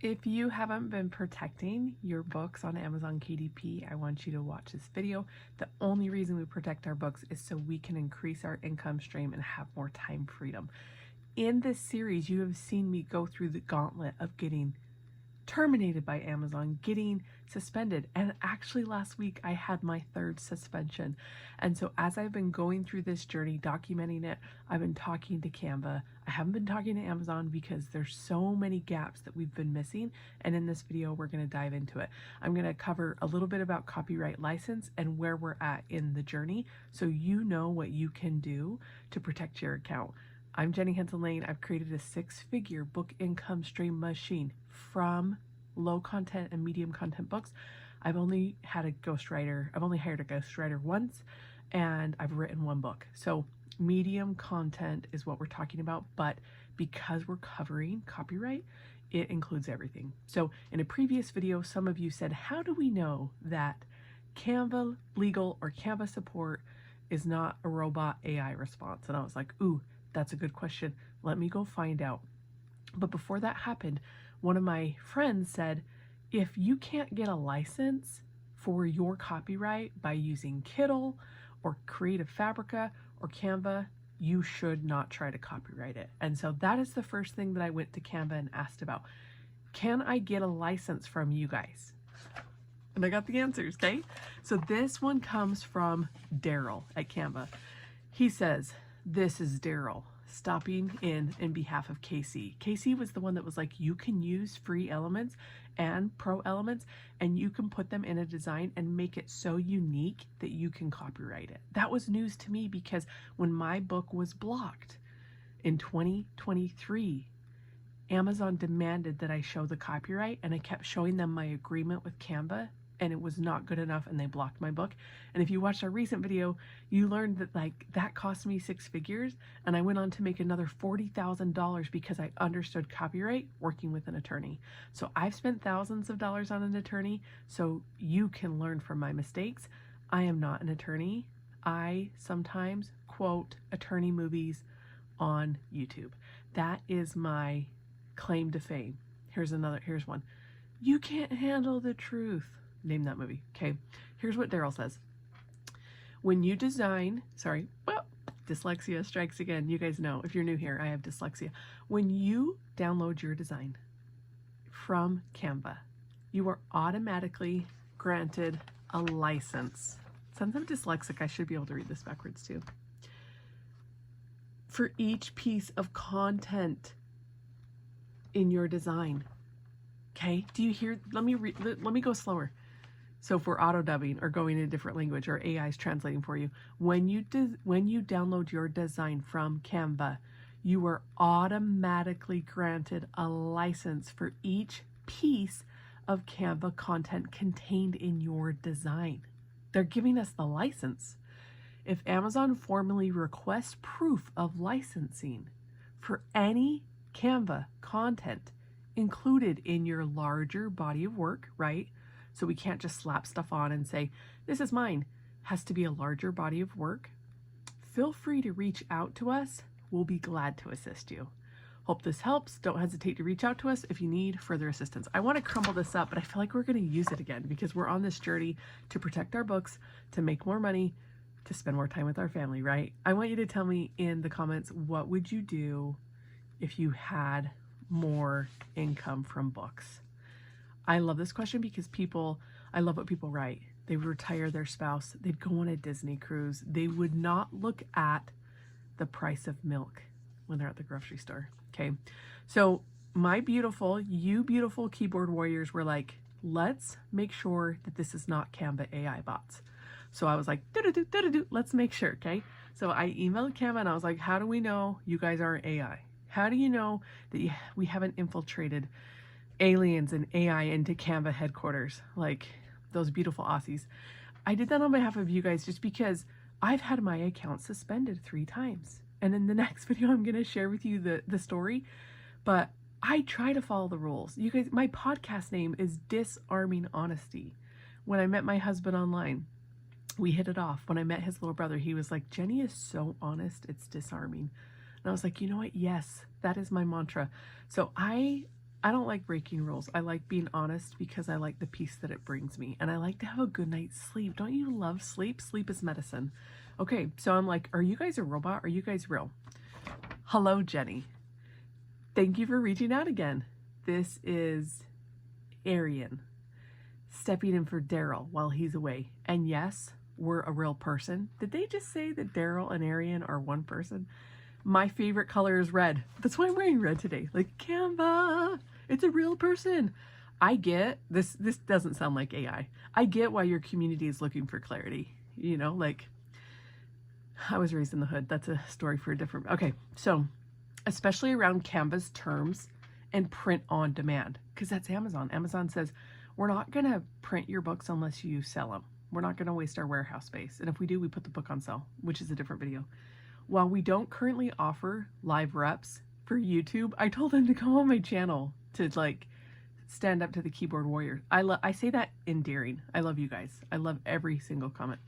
If you haven't been protecting your books on Amazon KDP, I want you to watch this video. The only reason we protect our books is so we can increase our income stream and have more time freedom. In this series, you have seen me go through the gauntlet of getting terminated by Amazon, getting suspended, and actually last week I had my third suspension. And so as I've been going through this journey, documenting it, I've been talking to Canva. I haven't been talking to Amazon because there's so many gaps that we've been missing, and in this video we're going to dive into it. I'm going to cover a little bit about copyright license and where we're at in the journey so you know what you can do to protect your account. I'm Jenny Henson-Lane. I've created a six-figure book income stream machine from low content and medium content books. I've only had a ghostwriter. I've only hired a ghostwriter once, and I've written one book. So medium content is what we're talking about, but because we're covering copyright, it includes everything. So in a previous video, some of you said, how do we know that Canva legal or Canva support is not a robot AI response? And I was like, ooh, that's a good question. Let me go find out. But before that happened, one of my friends said, if you can't get a license for your copyright by using Kittl or Creative Fabrica or Canva, you should not try to copyright it. And so that is the first thing that I went to Canva and asked about. Can I get a license from you guys? And I got the answers, okay? So this one comes from Darryl at Canva. He says, this is Darryl stopping in behalf of Casey. Casey was the one that was like, you can use free elements and pro elements and you can put them in a design and make it so unique that you can copyright it. That was news to me because when my book was blocked in 2023, Amazon demanded that I show the copyright, and I kept showing them my agreement with Canva, and it was not good enough, and they blocked my book. And if you watched our recent video, you learned that that cost me 6 figures, and I went on to make another $40,000 because I understood copyright working with an attorney. So I've spent thousands of dollars on an attorney so you can learn from my mistakes. I am not an attorney. I sometimes quote attorney movies on YouTube. That is my claim to fame. Here's one. You can't handle the truth. Name that movie. Okay, here's what Darryl says. When you design, dyslexia strikes again. You guys know, if you're new here, I have dyslexia. When you download your design from Canva, you are automatically granted a license. Since I'm dyslexic, I should be able to read this backwards too. For each piece of content in your design. Okay, do you hear? Let me go slower. So if we're auto dubbing or going in a different language or AI is translating for you, when you download your design from Canva, you are automatically granted a license for each piece of Canva content contained in your design. They're giving us the license. If Amazon formally requests proof of licensing for any Canva content included in your larger body of work, right? So we can't just slap stuff on and say, this is mine. Has to be a larger body of work. Feel free to reach out to us. We'll be glad to assist you. Hope this helps. Don't hesitate to reach out to us if you need further assistance. I want to crumble this up, but I feel like we're going to use it again because we're on this journey to protect our books, to make more money, to spend more time with our family, right? I want you to tell me in the comments, what would you do if you had more income from books? I love this question because I love what people write. They would retire their spouse. They'd go on a Disney cruise. They would not look at the price of milk when they're at the grocery store. Okay. So you beautiful keyboard warriors were like, let's make sure that this is not Canva AI bots. So I was like, let's make sure. Okay. So I emailed Canva and I was like, how do we know you guys aren't AI? How do you know that we haven't infiltrated aliens and AI into Canva headquarters like those beautiful Aussies? I did that on behalf of you guys just because I've had my account suspended 3 times. And in the next video, I'm going to share with you the story. But I try to follow the rules. You guys, my podcast name is Disarming Honesty. When I met my husband online, we hit it off. When I met his little brother, he was like, Jenny is so honest, it's disarming. And I was like, you know what? Yes, that is my mantra. So I I don't like breaking rules. I like being honest because I like the peace that it brings me. And I like to have a good night's sleep. Don't you love sleep? Sleep is medicine. Okay, so I'm like, are you guys a robot? Are you guys real? Hello, Jenny. Thank you for reaching out again. This is Arian stepping in for Darryl while he's away. And yes, we're a real person. Did they just say that Darryl and Arian are one person? My favorite color is red. That's why I'm wearing red today. Like Canva, it's a real person. I get this. This doesn't sound like AI. I get why your community is looking for clarity. You know, like I was raised in the hood. That's a story for a different. Okay, so especially around Canva's terms and print on demand, because that's Amazon. Amazon says we're not gonna print your books unless you sell them. We're not gonna waste our warehouse space, and if we do, we put the book on sale, which is a different video. While we don't currently offer live reps for YouTube, I told them to come on my channel to like stand up to the keyboard warriors. I say that endearing. I love you guys. I love every single comment.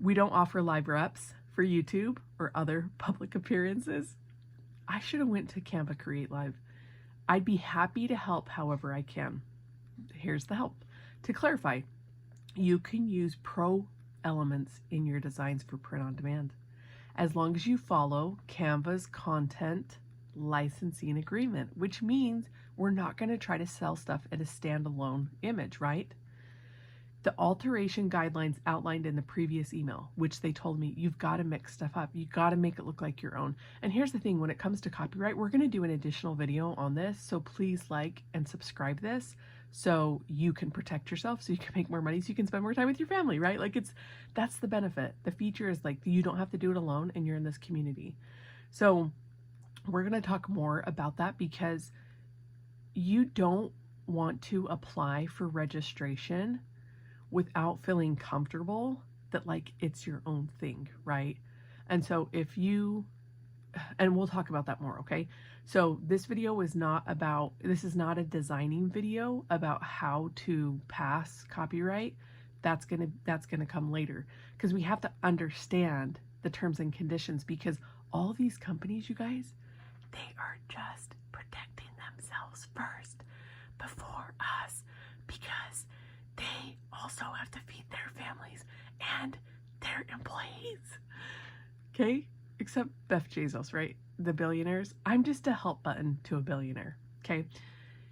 We don't offer live reps for YouTube or other public appearances. I should have went to Canva Create Live. I'd be happy to help however I can. Here's the help. To clarify, you can use pro elements in your designs for print on demand, as long as you follow Canva's content licensing agreement, which means we're not going to try to sell stuff in a standalone image, right? The alteration guidelines outlined in the previous email, which they told me, you've got to mix stuff up. You got to make it look like your own. And here's the thing, when it comes to copyright, we're going to do an additional video on this. So please like and subscribe this so you can protect yourself, so you can make more money, so you can spend more time with your family, right? Like that's the benefit. The feature is like, you don't have to do it alone and you're in this community. So we're going to talk more about that because you don't want to apply for registration without feeling comfortable that like it's your own thing, right? And so if you, and we'll talk about that more, okay? So this video is not about, this is not a designing video about how to pass copyright. That's gonna come later, because we have to understand the terms and conditions, because all these companies, you guys, they are just protecting themselves first before us, because they also have to feed their families and their employees. Okay? Except Jeff Bezos, right? The billionaires. I'm just a help button to a billionaire. Okay?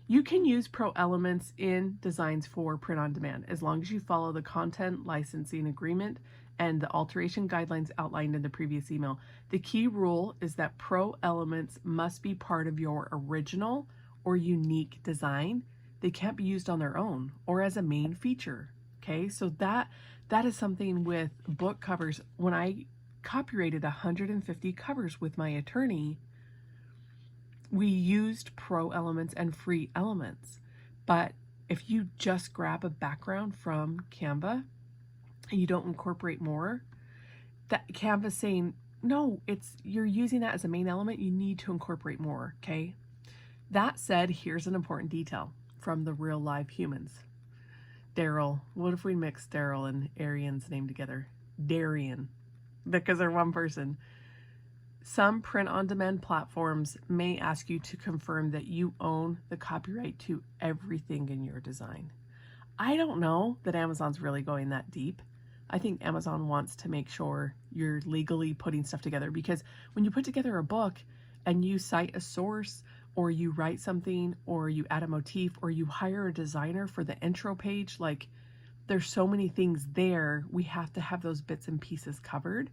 You can use pro elements in designs for print on demand as long as you follow the content licensing agreement and the alteration guidelines outlined in the previous email. The key rule is that pro elements must be part of your original or unique design. They can't be used on their own or as a main feature. Okay, so that is something with book covers. When I copyrighted 150 covers with my attorney, we used pro elements and free elements. But if you just grab a background from Canva and you don't incorporate more, that Canva's saying, no, you're using that as a main element, you need to incorporate more, okay? That said, here's an important detail from the real live humans. Darryl, what if we mix Darryl and Arian's name together? Darrian, because they're one person. Some print-on-demand platforms may ask you to confirm that you own the copyright to everything in your design. I don't know that Amazon's really going that deep. I think Amazon wants to make sure you're legally putting stuff together, because when you put together a book and you cite a source, or you write something, or you add a motif, or you hire a designer for the intro page, like there's so many things there, we have to have those bits and pieces covered.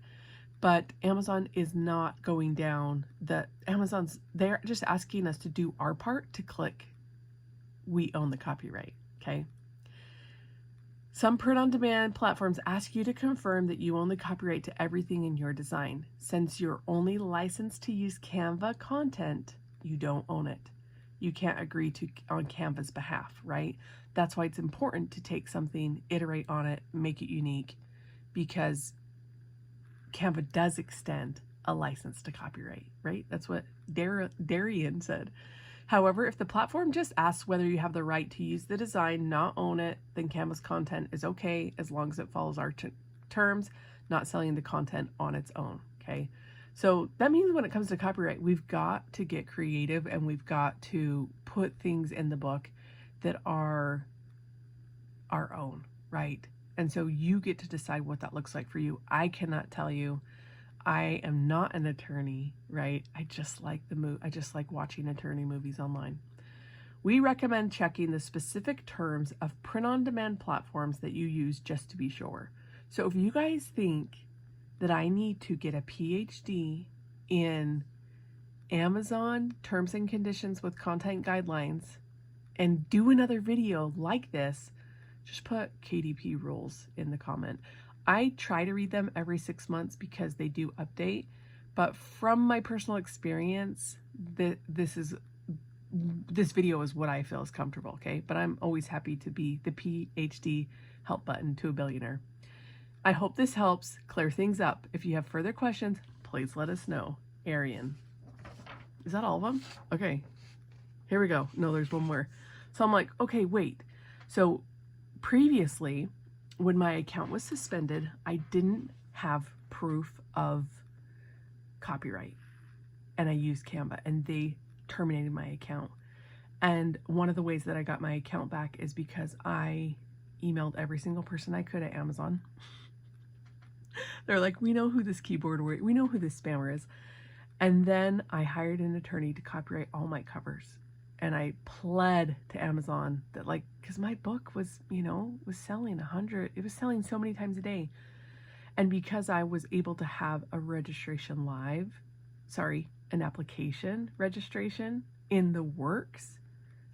But Amazon is not going down they're just asking us to do our part to click, we own the copyright, okay? Some print-on-demand platforms ask you to confirm that you own the copyright to everything in your design. Since you're only licensed to use Canva content, you don't own it. You can't agree to on Canva's behalf, right? That's why it's important to take something, iterate on it, make it unique, because Canva does extend a license to copyright, right? That's what Darrian said. However, if the platform just asks whether you have the right to use the design, not own it, then Canva's content is okay as long as it follows our terms, not selling the content on its own, okay? So that means when it comes to copyright, we've got to get creative and we've got to put things in the book that are our own, right? And so you get to decide what that looks like for you. I cannot tell you. I am not an attorney, right? I just like I just like watching attorney movies online. We recommend checking the specific terms of print-on-demand platforms that you use just to be sure. So if you guys think that I need to get a PhD in Amazon terms and conditions with content guidelines and do another video like this, just put KDP rules in the comment. I try to read them every 6 months because they do update, but from my personal experience, this video is what I feel is comfortable, okay? But I'm always happy to be the PhD help button to a billionaire. I hope this helps clear things up. If you have further questions, please let us know. Arian. Is that all of them? Okay, here we go. No, there's one more. So I'm like, okay, wait. So previously, when my account was suspended, I didn't have proof of copyright. And I used Canva, and they terminated my account. And one of the ways that I got my account back is because I emailed every single person I could at Amazon. They're like, we know who this keyboard warrior, we know who this spammer is. And then I hired an attorney to copyright all my covers. And I pled to Amazon that, like, because my book was, you know, was selling 100, it was selling so many times a day. And because I was able to have a registration an application registration in the works,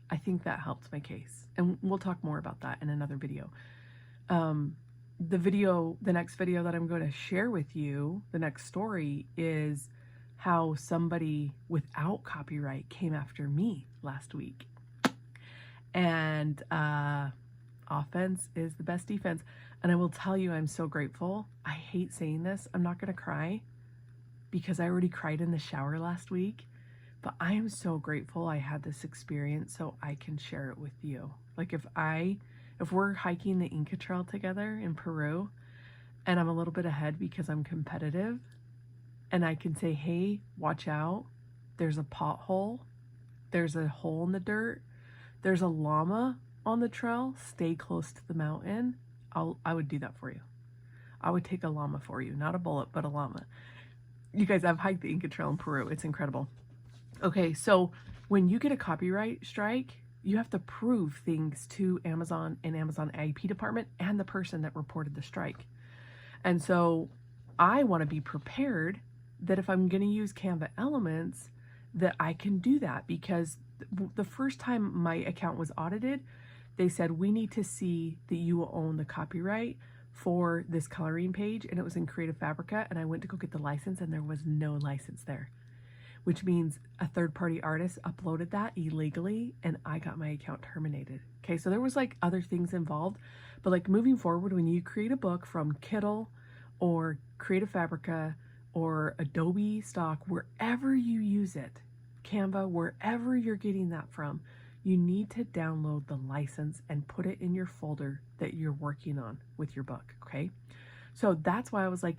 I think that helped my case. And we'll talk more about that in another video. The next video that I'm going to share with you, the next story, is how somebody without copyright came after me last week. And offense is the best defense. And I will tell you, I'm so grateful. I hate saying this. I'm not going to cry because I already cried in the shower last week. But I am so grateful I had this experience so I can share it with you. Like if we're hiking the Inca Trail together in Peru and I'm a little bit ahead because I'm competitive, and I can say, hey, watch out, there's a pothole, there's a hole in the dirt, there's a llama on the trail, stay close to the mountain, I would do that for you. I would take a llama for you, not a bullet, but a llama. You guys, I've hiked the Inca Trail in Peru. It's incredible. Okay, so when you get a copyright strike, you have to prove things to Amazon and Amazon IP department and the person that reported the strike. And so I want to be prepared that if I'm going to use Canva Elements, that I can do that, because the first time my account was audited, they said, we need to see that you own the copyright for this coloring page, and it was in Creative Fabrica, and I went to go get the license and there was no license there, which means a third-party artist uploaded that illegally and I got my account terminated. Okay, so there was like other things involved, but like moving forward, when you create a book from Kittl or Creative Fabrica or Adobe Stock, wherever you use it, Canva, wherever you're getting that from, you need to download the license and put it in your folder that you're working on with your book, okay? So that's why I was like,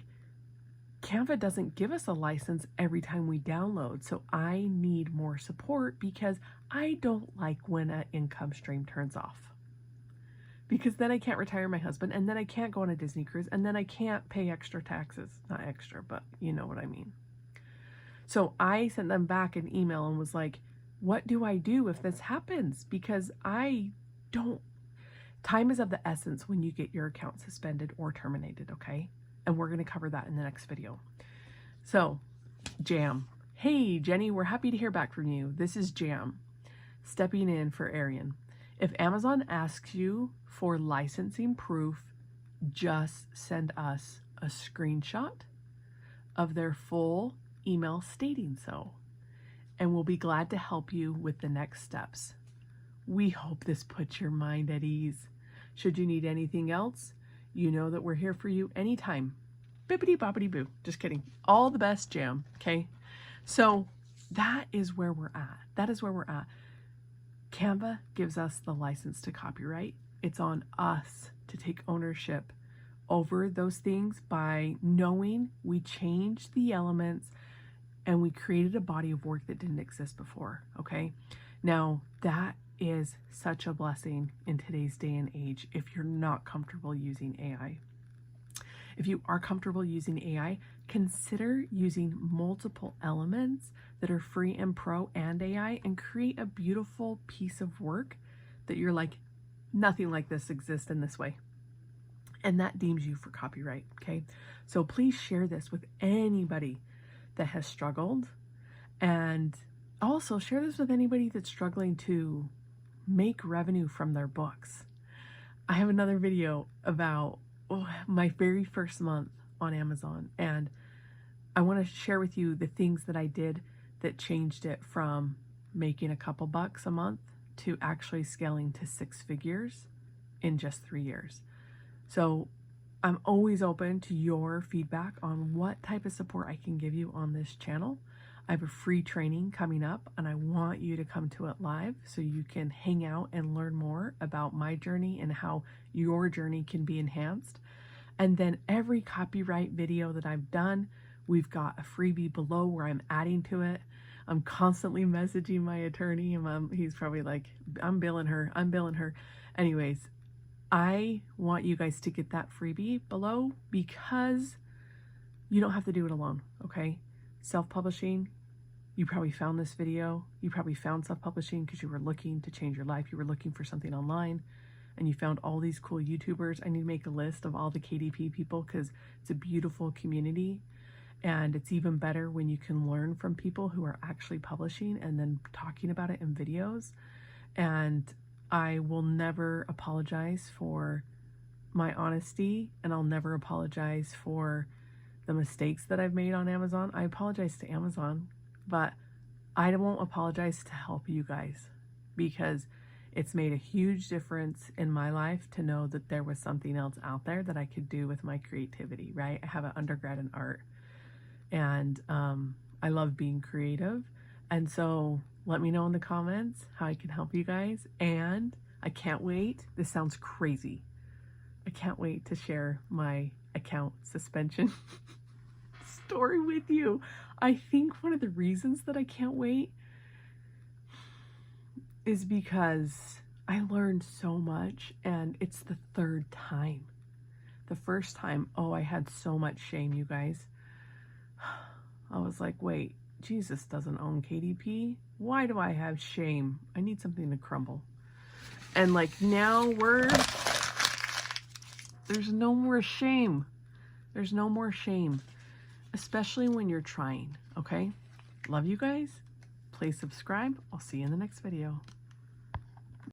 Canva doesn't give us a license every time we download, so I need more support because I don't like when an income stream turns off. Because then I can't retire my husband, and then I can't go on a Disney cruise, and then I can't pay extra taxes. Not extra, but you know what I mean. So I sent them back an email and was like, what do I do if this happens? Because time is of the essence when you get your account suspended or terminated, okay? And we're going to cover that in the next video. So, Jam. Hey, Jenny, we're happy to hear back from you. This is Jam, stepping in for Arian. If Amazon asks you for licensing proof, just send us a screenshot of their full email stating so, and we'll be glad to help you with the next steps. We hope this puts your mind at ease. Should you need anything else, you know that we're here for you anytime. Bippity boppity boo. Just kidding. All the best, Jam. Okay. So that is where we're at. That is where we're at. Canva gives us the license to copyright. It's on us to take ownership over those things by knowing we changed the elements and we created a body of work that didn't exist before. Okay. Now, that is such a blessing in today's day and age if you're not comfortable using AI. If you are comfortable using AI, consider using multiple elements that are free and pro and AI and create a beautiful piece of work that you're like, nothing like this exists in this way. And that deems you for copyright, okay? So please share this with anybody that has struggled, and also share this with anybody that's struggling to make revenue from their books. I have another video about my very first month on Amazon, and I want to share with you the things that I did that changed it from making a couple bucks a month to actually scaling to 6 figures in just 3 years. So I'm always open to your feedback on what type of support I can give you on this channel. I have a free training coming up, and I want you to come to it live so you can hang out and learn more about my journey and how your journey can be enhanced. And then every copyright video that I've done, we've got a freebie below where I'm adding to it. I'm constantly messaging my attorney, and he's probably like, I'm billing her. Anyways, I want you guys to get that freebie below because you don't have to do it alone, okay? Self-publishing, you probably found this video. You probably found self-publishing because you were looking to change your life. You were looking for something online, and you found all these cool YouTubers. I need to make a list of all the KDP people because it's a beautiful community, and it's even better when you can learn from people who are actually publishing and then talking about it in videos. And I will never apologize for my honesty, and I'll never apologize for the mistakes that I've made on Amazon. I apologize to Amazon, but I won't apologize to help you guys because it's made a huge difference in my life to know that there was something else out there that I could do with my creativity, right? I have an undergrad in art, and I love being creative. And so let me know in the comments how I can help you guys. And I can't wait. This sounds crazy. I can't wait to share my account suspension story with you. I think one of the reasons that I can't wait is because I learned so much, and it's the third time. The first time, I had so much shame, you guys. I was like, wait, Jesus doesn't own KDP. Why do I have shame? I need something to crumble. And like now there's no more shame. There's no more shame, especially when you're trying, okay? Love you guys. Please subscribe. I'll see you in the next video.